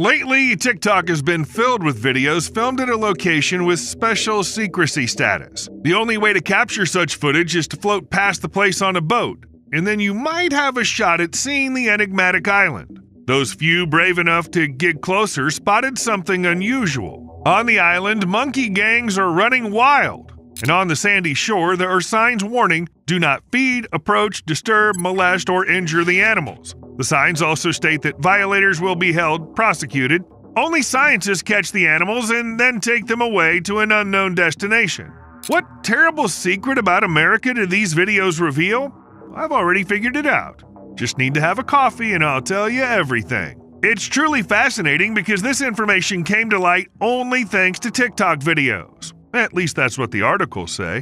Lately, TikTok has been filled with videos filmed at a location with special secrecy status. The only way to capture such footage is to float past the place on a boat, and then you might have a shot at seeing the enigmatic island. Those few brave enough to get closer spotted something unusual. On the island, monkey gangs are running wild, and on the sandy shore there are signs warning, "Do not feed, approach, disturb, molest, or injure the animals." The signs also state that violators will be held, prosecuted. Only scientists catch the animals and then take them away to an unknown destination. What terrible secret about America do these videos reveal? I've already figured it out. Just need to have a coffee and I'll tell you everything. It's truly fascinating because this information came to light only thanks to TikTok videos. At least that's what the articles say.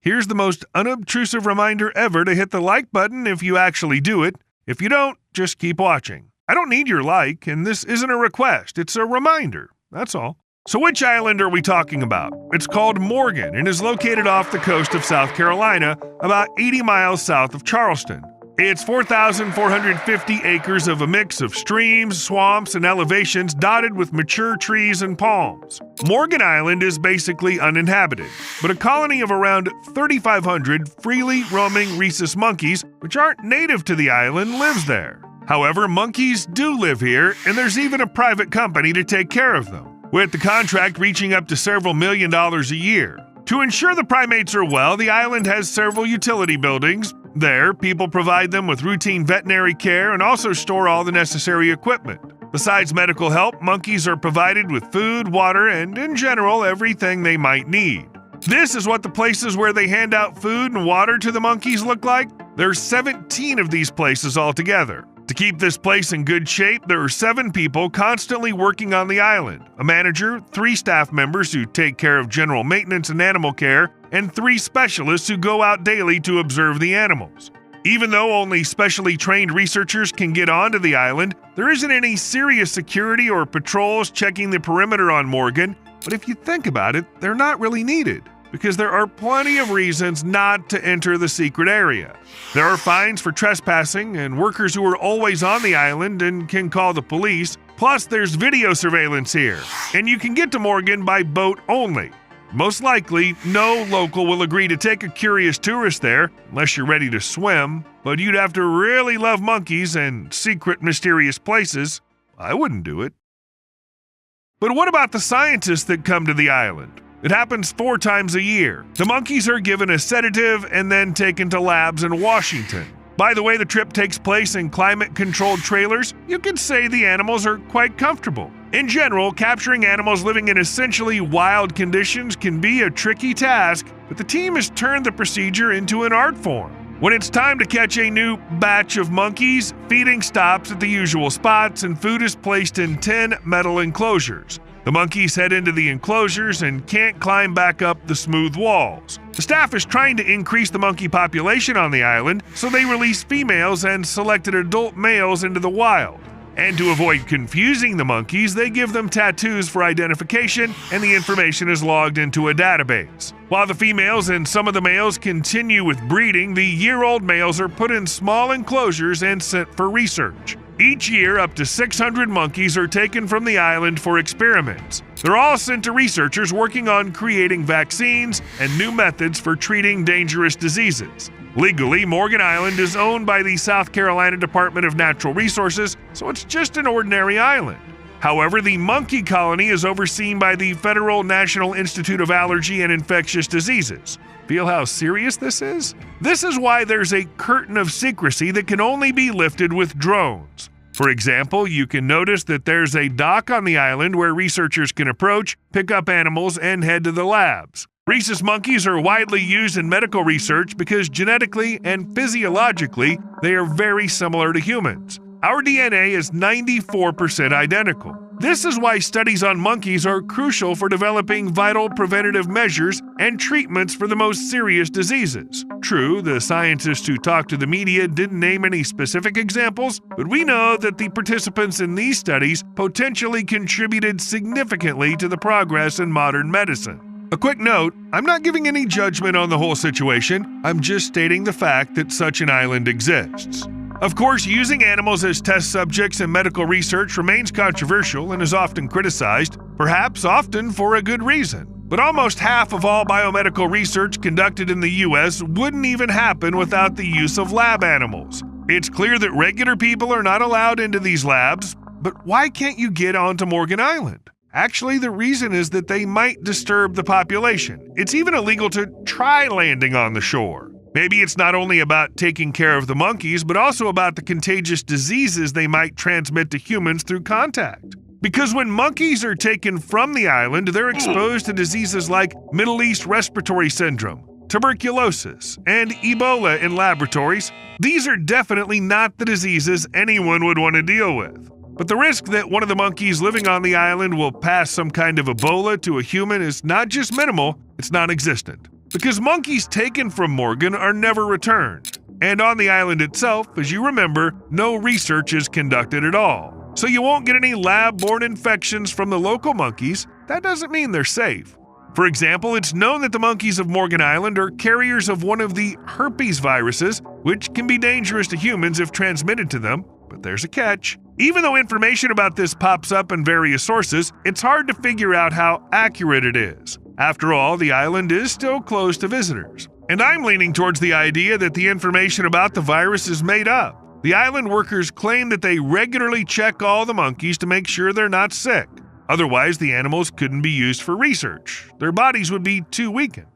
Here's the most unobtrusive reminder ever to hit the like button if you actually do it. If you don't, just keep watching. I don't need your like, and this isn't a request, it's a reminder. That's all. So which island are we talking about? It's called Morgan and is located off the coast of South Carolina, about 80 miles south of Charleston. It's 4,450 acres of a mix of streams, swamps, and elevations dotted with mature trees and palms. Morgan Island is basically uninhabited, but a colony of around 3,500 freely roaming rhesus monkeys, which aren't native to the island, lives there. However, monkeys do live here, and there's even a private company to take care of them, with the contract reaching up to several $1 million a year. To ensure the primates are well, the island has several utility buildings. There, people provide them with routine veterinary care and also store all the necessary equipment. Besides medical help, monkeys are provided with food, water, and, in general, everything they might need. This is what the places where they hand out food and water to the monkeys look like. There's 17 of these places altogether. To keep this place in good shape, there are 7 people constantly working on the island: a manager, 3 staff members who take care of general maintenance and animal care, and 3 specialists who go out daily to observe the animals. Even though only specially trained researchers can get onto the island, there isn't any serious security or patrols checking the perimeter on Morgan, but if you think about it, they're not really needed, because there are plenty of reasons not to enter the secret area. There are fines for trespassing and workers who are always on the island and can call the police. Plus, there's video surveillance here, and you can get to Morgan by boat only. Most likely, no local will agree to take a curious tourist there unless you're ready to swim, but you'd have to really love monkeys and secret, mysterious places. I wouldn't do it. But what about the scientists that come to the island? It happens 4 times a year. The monkeys are given a sedative and then taken to labs in Washington. By the way, the trip takes place in climate-controlled trailers. You could say the animals are quite comfortable. In general, capturing animals living in essentially wild conditions can be a tricky task, but the team has turned the procedure into an art form. When it's time to catch a new batch of monkeys, feeding stops at the usual spots and food is placed in 10 metal enclosures. The monkeys head into the enclosures and can't climb back up the smooth walls. The staff is trying to increase the monkey population on the island, so they release females and selected adult males into the wild. And to avoid confusing the monkeys, they give them tattoos for identification, and the information is logged into a database. While the females and some of the males continue with breeding, the year-old males are put in small enclosures and sent for research. Each year, up to 600 monkeys are taken from the island for experiments. They're all sent to researchers working on creating vaccines and new methods for treating dangerous diseases. Legally, Morgan Island is owned by the South Carolina Department of Natural Resources, so it's just an ordinary island. However, the monkey colony is overseen by the Federal National Institute of Allergy and Infectious Diseases. Feel how serious this is? This is why there's a curtain of secrecy that can only be lifted with drones. For example, you can notice that there's a dock on the island where researchers can approach, pick up animals, and head to the labs. Rhesus monkeys are widely used in medical research because genetically and physiologically, they are very similar to humans. Our DNA is 94% identical. This is why studies on monkeys are crucial for developing vital preventative measures and treatments for the most serious diseases. True, the scientists who talked to the media didn't name any specific examples, but we know that the participants in these studies potentially contributed significantly to the progress in modern medicine. A quick note, I'm not giving any judgment on the whole situation, I'm just stating the fact that such an island exists. Of course, using animals as test subjects in medical research remains controversial and is often criticized, perhaps often for a good reason. But almost half of all biomedical research conducted in the US wouldn't even happen without the use of lab animals. It's clear that regular people are not allowed into these labs, but why can't you get onto Morgan Island? Actually, the reason is that they might disturb the population. It's even illegal to try landing on the shore. Maybe it's not only about taking care of the monkeys, but also about the contagious diseases they might transmit to humans through contact. Because when monkeys are taken from the island, they're exposed to diseases like Middle East respiratory syndrome, tuberculosis, and Ebola in laboratories. These are definitely not the diseases anyone would want to deal with. But the risk that one of the monkeys living on the island will pass some kind of Ebola to a human is not just minimal, it's non-existent. Because monkeys taken from Morgan are never returned. And on the island itself, as you remember, no research is conducted at all. So you won't get any lab-borne infections from the local monkeys. That doesn't mean they're safe. For example, it's known that the monkeys of Morgan Island are carriers of one of the herpes viruses, which can be dangerous to humans if transmitted to them. But there's a catch. Even though information about this pops up in various sources, it's hard to figure out how accurate it is. After all, the island is still closed to visitors. And I'm leaning towards the idea that the information about the virus is made up. The island workers claim that they regularly check all the monkeys to make sure they're not sick. Otherwise, the animals couldn't be used for research. Their bodies would be too weakened.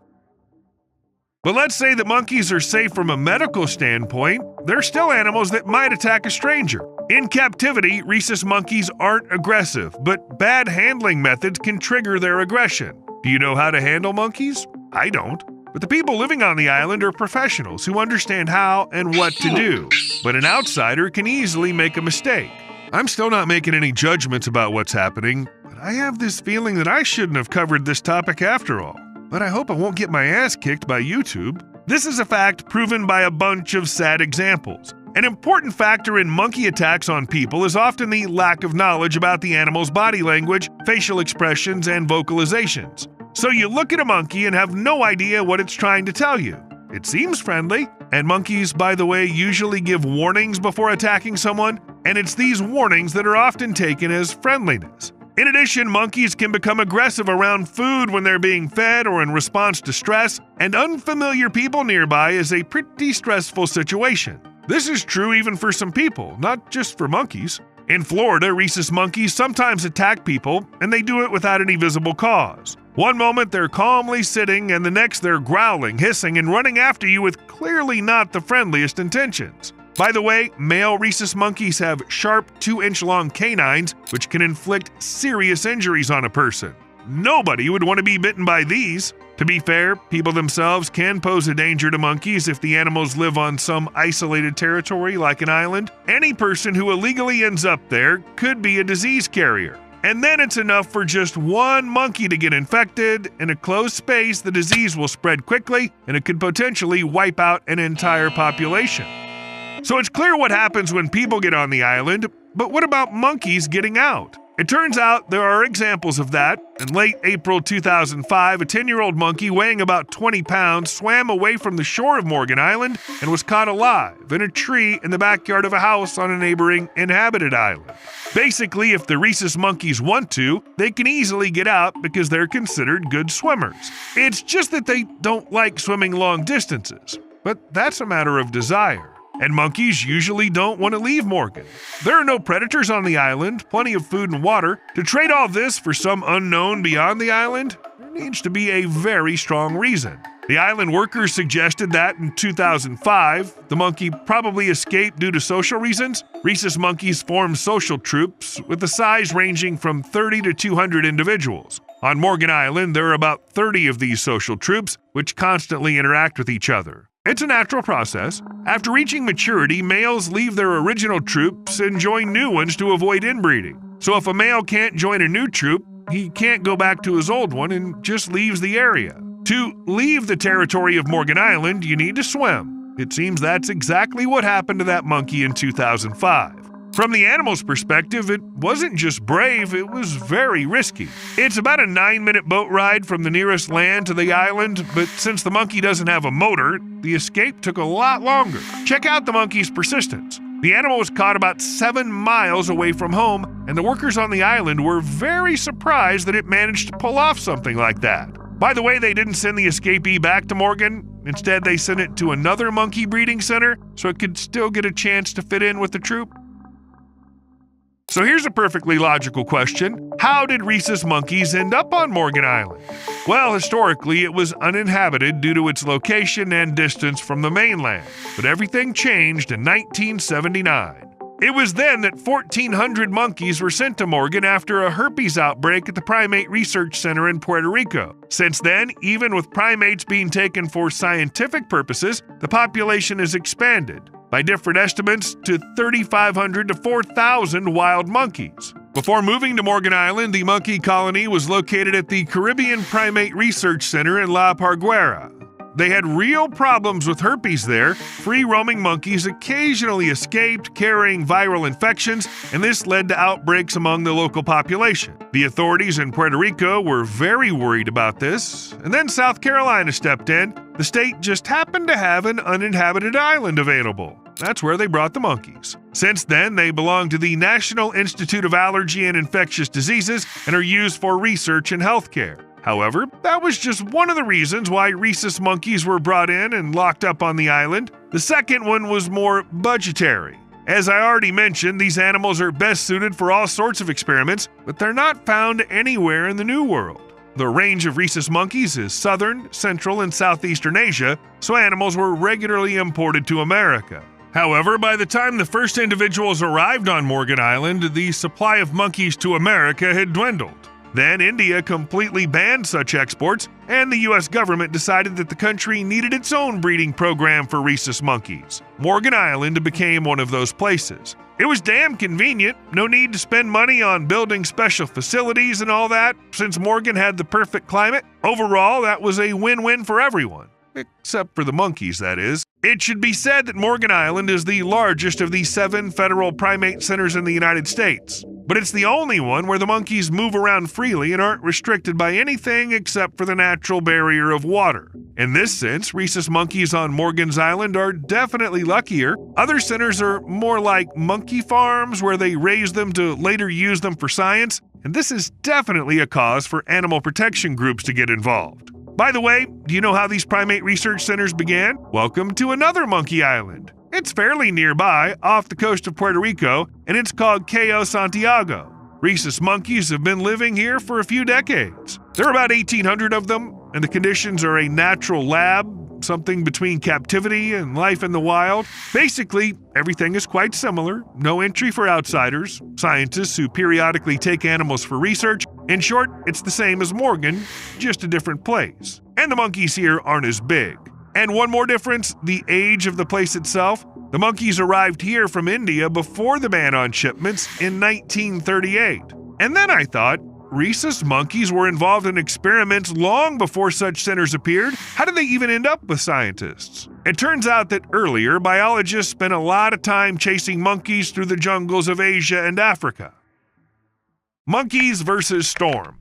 But let's say that monkeys are safe from a medical standpoint, they're still animals that might attack a stranger. In captivity, rhesus monkeys aren't aggressive, but bad handling methods can trigger their aggression. Do you know how to handle monkeys? I don't. But the people living on the island are professionals who understand how and what to do. But an outsider can easily make a mistake. I'm still not making any judgments about what's happening, but I have this feeling that I shouldn't have covered this topic after all. But I hope I won't get my ass kicked by YouTube. This is a fact proven by a bunch of sad examples. An important factor in monkey attacks on people is often the lack of knowledge about the animal's body language, facial expressions, and vocalizations. So you look at a monkey and have no idea what it's trying to tell you. It seems friendly, and monkeys, by the way, usually give warnings before attacking someone, and it's these warnings that are often taken as friendliness. In addition, monkeys can become aggressive around food when they're being fed or in response to stress, and unfamiliar people nearby is a pretty stressful situation. This is true even for some people, not just for monkeys. In Florida, rhesus monkeys sometimes attack people, and they do it without any visible cause. One moment they're calmly sitting, and the next they're growling, hissing, and running after you with clearly not the friendliest intentions. By the way, male rhesus monkeys have sharp 2-inch-long canines, which can inflict serious injuries on a person. Nobody would want to be bitten by these. To be fair, people themselves can pose a danger to monkeys if the animals live on some isolated territory like an island. Any person who illegally ends up there could be a disease carrier. And then it's enough for just one monkey to get infected. In a closed space, the disease will spread quickly, and it could potentially wipe out an entire population. So it's clear what happens when people get on the island, but what about monkeys getting out? It turns out there are examples of that. In late April 2005, a 10-year-old monkey weighing about 20 pounds swam away from the shore of Morgan Island and was caught alive in a tree in the backyard of a house on a neighboring inhabited island. Basically, if the rhesus monkeys want to, they can easily get out because they're considered good swimmers. It's just that they don't like swimming long distances, but that's a matter of desire. And monkeys usually don't want to leave Morgan. There are no predators on the island, plenty of food and water. To trade all this for some unknown beyond the island, there needs to be a very strong reason. The island workers suggested that in 2005, the monkey probably escaped due to social reasons. Rhesus monkeys form social troops with a size ranging from 30 to 200 individuals. On Morgan Island, there are about 30 of these social troops, which constantly interact with each other. It's a natural process. After reaching maturity, males leave their original troops and join new ones to avoid inbreeding. So if a male can't join a new troop, he can't go back to his old one and just leaves the area. To leave the territory of Morgan Island, you need to swim. It seems that's exactly what happened to that monkey in 2005. From the animal's perspective, it wasn't just brave, it was very risky. It's about a 9-minute boat ride from the nearest land to the island, but since the monkey doesn't have a motor, the escape took a lot longer. Check out the monkey's persistence. The animal was caught about 7 miles away from home, and the workers on the island were very surprised that it managed to pull off something like that. By the way, they didn't send the escapee back to Morgan. Instead, they sent it to another monkey breeding center so it could still get a chance to fit in with the troop. So here's a perfectly logical question. How did rhesus monkeys end up on Morgan Island? Well, historically, it was uninhabited due to its location and distance from the mainland. But everything changed in 1979. It was then that 1,400 monkeys were sent to Morgan after a herpes outbreak at the Primate Research Center in Puerto Rico. Since then, even with primates being taken for scientific purposes, the population has expanded, by different estimates, to 3,500 to 4,000 wild monkeys. Before moving to Morgan Island, the monkey colony was located at the Caribbean Primate Research Center in La Parguera. They had real problems with herpes there. Free-roaming monkeys occasionally escaped, carrying viral infections, and this led to outbreaks among the local population. The authorities in Puerto Rico were very worried about this, and then South Carolina stepped in. The state just happened to have an uninhabited island available. That's where they brought the monkeys. Since then, they belong to the National Institute of Allergy and Infectious Diseases and are used for research and healthcare. However, that was just one of the reasons why rhesus monkeys were brought in and locked up on the island. The second one was more budgetary. As I already mentioned, these animals are best suited for all sorts of experiments, but they're not found anywhere in the New World. The range of rhesus monkeys is southern, central, and southeastern Asia, so animals were regularly imported to America. However, by the time the first individuals arrived on Morgan Island, the supply of monkeys to America had dwindled. Then India completely banned such exports, and the U.S. government decided that the country needed its own breeding program for rhesus monkeys. Morgan Island became one of those places. It was damn convenient, no need to spend money on building special facilities and all that, since Morgan had the perfect climate. Overall, that was a win-win for everyone. Except for the monkeys, that is. It should be said that Morgan Island is the largest of the 7 federal primate centers in the United States. But it's the only one where the monkeys move around freely and aren't restricted by anything except for the natural barrier of water. In this sense, rhesus monkeys on Morgan's Island are definitely luckier. Other centers are more like monkey farms where they raise them to later use them for science, and this is definitely a cause for animal protection groups to get involved. By the way, do you know how these primate research centers began? Welcome to another monkey island. It's fairly nearby, off the coast of Puerto Rico, and it's called Cayo Santiago. Rhesus monkeys have been living here for a few decades. There are about 1,800 of them, and the conditions are a natural lab, something between captivity and life in the wild. Basically, everything is quite similar. No entry for outsiders, scientists who periodically take animals for research. In short, it's the same as Morgan, just a different place. And the monkeys here aren't as big. And one more difference, the age of the place itself. The monkeys arrived here from India before the ban on shipments in 1938. And then I thought, rhesus monkeys were involved in experiments long before such centers appeared. How did they even end up with scientists? It turns out that earlier, biologists spent a lot of time chasing monkeys through the jungles of Asia and Africa. Monkeys versus storm.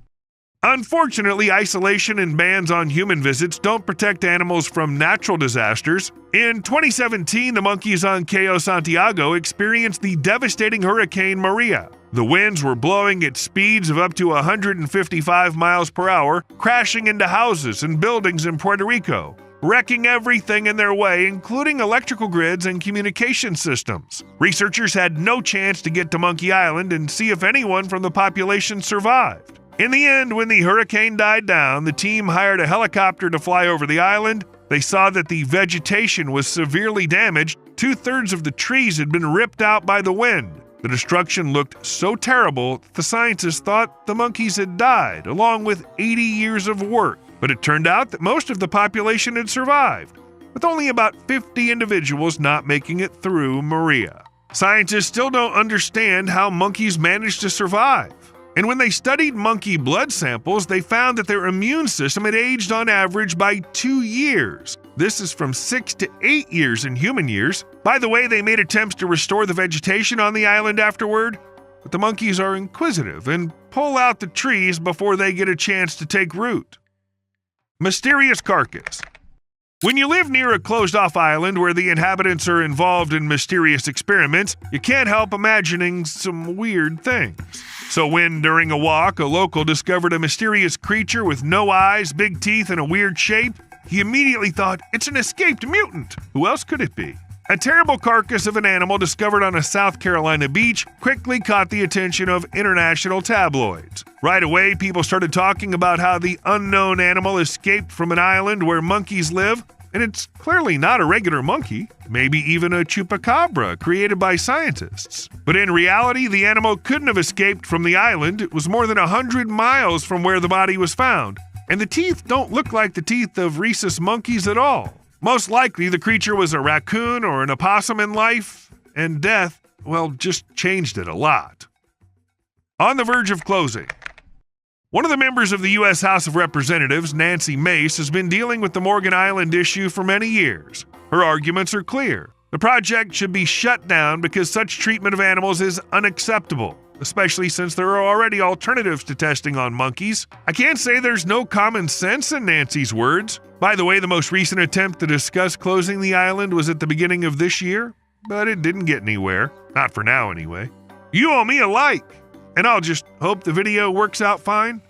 Unfortunately, isolation and bans on human visits don't protect animals from natural disasters. In 2017, the monkeys on Cayo Santiago experienced the devastating Hurricane Maria. The winds were blowing at speeds of up to 155 miles per hour, crashing into houses and buildings in Puerto Rico, wrecking everything in their way, including electrical grids and communication systems. Researchers had no chance to get to Monkey Island and see if anyone from the population survived. In the end, when the hurricane died down, the team hired a helicopter to fly over the island. They saw that the vegetation was severely damaged. 2/3 of the trees had been ripped out by the wind. The destruction looked so terrible that the scientists thought the monkeys had died, along with 80 years of work. But it turned out that most of the population had survived, with only about 50 individuals not making it through Maria. Scientists still don't understand how monkeys managed to survive. And when they studied monkey blood samples, they found that their immune system had aged on average by 2 years. This is from 6 to 8 years in human years. By the way, they made attempts to restore the vegetation on the island afterward, but the monkeys are inquisitive and pull out the trees before they get a chance to take root. Mysterious carcass. When you live near a closed-off island where the inhabitants are involved in mysterious experiments, you can't help imagining some weird things. So when, during a walk, a local discovered a mysterious creature with no eyes, big teeth, and a weird shape, he immediately thought, it's an escaped mutant. Who else could it be? A terrible carcass of an animal discovered on a South Carolina beach quickly caught the attention of international tabloids. Right away, people started talking about how the unknown animal escaped from an island where monkeys live, and it's clearly not a regular monkey, maybe even a chupacabra created by scientists. But in reality, the animal couldn't have escaped from the island. It was more than 100 miles from where the body was found, and the teeth don't look like the teeth of rhesus monkeys at all. Most likely, the creature was a raccoon or an opossum in life, and death, well, just changed it a lot. On the verge of closing. One of the members of the U.S. House of Representatives, Nancy Mace, has been dealing with the Morgan Island issue for many years. Her arguments are clear. The project should be shut down because such treatment of animals is unacceptable, especially since there are already alternatives to testing on monkeys. I can't say there's no common sense in Nancy's words. By the way, the most recent attempt to discuss closing the island was at the beginning of this year, but it didn't get anywhere. Not for now, anyway. You owe me a like, and I'll just hope the video works out fine.